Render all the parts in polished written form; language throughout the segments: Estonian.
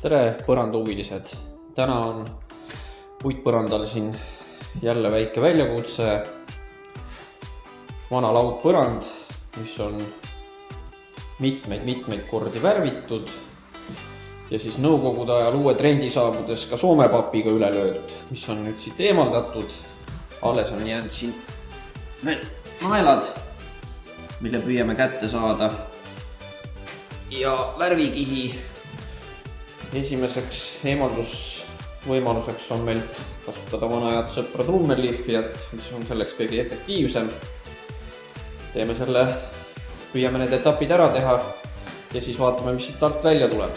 tere põrandahuvilised! Täna on puitpõrandal siin jälle väike väljakutse. Vana laudpõrand, mis on mitmeid kordi värvitud ja siis nõukogude ajal uue trendi saabudes ka soomepapiga üle löödud, mis on nüüd siit eemaldatud. Alles on jäänud siin veel naelad, mille püüame kätte saada. Ja värvikihi esimeseks eemaldusvõimaluseks on meil kasutada vana head sõpra trummellihvijat, mis on selleks kõige efektiivsem. Teeme selle, püüame need etapid ära teha ja siis vaatame, mis siit alt välja tuleb.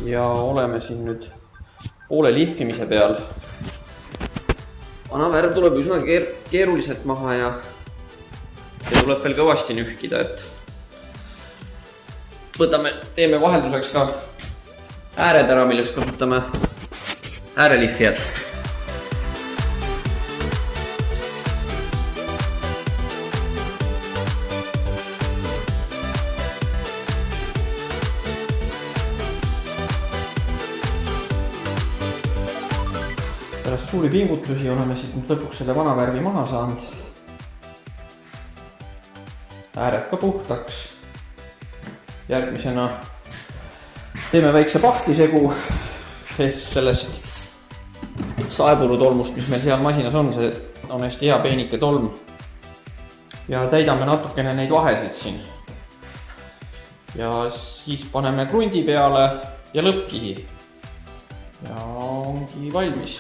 Ja oleme siin nüüd poole lihvimise peal. Vana värv tuleb üsna keeruliselt maha ja tuleb veel kõvasti nühkida, et teeme vahelduseks ka ääred ära, millest kasutame äärelihvijat. Pärast suuri pingutusi oleme siit nüüd lõpuks selle vana värvi maha saanud. Ääred ka puhtaks. Järgmisena teeme väikse pahtlisegu sellest saepurutolmust, mis meil seal masinas on. See on hästi hea peenike tolm. Ja täidame natukene neid vahesid siin. Ja siis paneme krundi peale ja lõppkihi. Ja ongi valmis.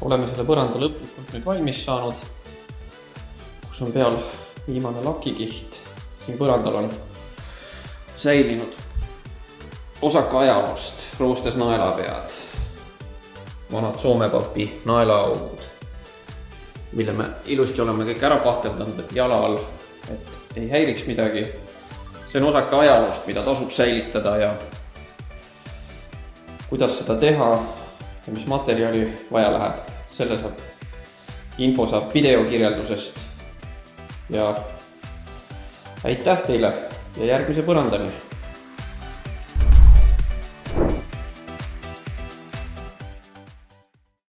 Oleme selle põranda lõplikult nüüd valmis saanud, kus on peal viimane lakikiht. Siin põrandal on säilinud osaka ajaloost, roostes naelapead, vanad soomepapi naelaaugud, mille me ilusti oleme kõik ära pahteldanud jala all, et ei häiriks midagi. See on osaka ajaloost, mida tasub säilitada ja kuidas seda teha ja mis materjali vaja läheb. Selle info saab videokirjeldusest ja aitäh teile ja järgmise põrandani!